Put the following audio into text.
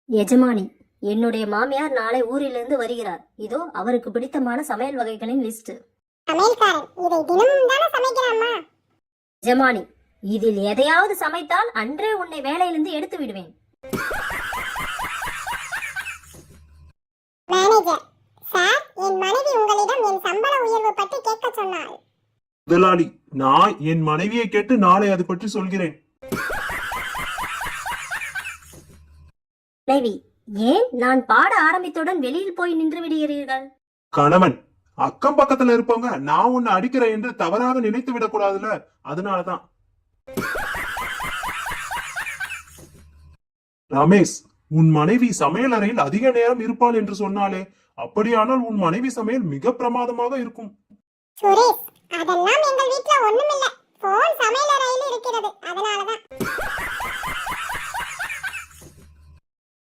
எஜமானி, என்னுடைய மாமியார் நாளை ஊரிலிருந்து வருகிறார். இதோ அவருக்கு பிடித்தமான சமையல் வகைகளின் லிஸ்ட். சமையல்காரன் இதை தினமும் தானே சமைக்கிறாமா? எஜமானி, இதில் எதையாவது சமைத்தால் அன்றே உன்னை வேலையிலிருந்து எடுத்து விடுவேன். மேனேஜர் சார், என் மனைவி உங்களிடம் என் சம்பள உயர்வு பற்றி கேட்க சொன்னாள். முதலாளி, நான் என் மனைவியை கேட்டு நாளை அது பற்றி சொல்கிறேன். மனைவி, ஏன் நான் பாட ஆரம்பித்தவுடன் வெளியில் போய் நின்று விடுகிறீர்கள்? கணவன், அக்கம் பக்கத்துல இருப்பவங்க நான் உன்னை அடிக்கிறேன் என்று தவறாக நினைத்து விடக் கூடாதுல, அதனாலதான். ரமேஷ், உன் மனைவி சமையல் அறையில் அதிக நேரம் இருப்பாள் என்று சொன்னாலே, அப்படியானால் உன் மனைவி சமையல் மிக பிரமாதமாக இருக்கும். சுரேஷ், அதெல்லாம் எங்கள் வீட்ல ஒண்ணுமில்ல. போன் சமையல் அறையில் இருக்கிறது, அதனாலதான்.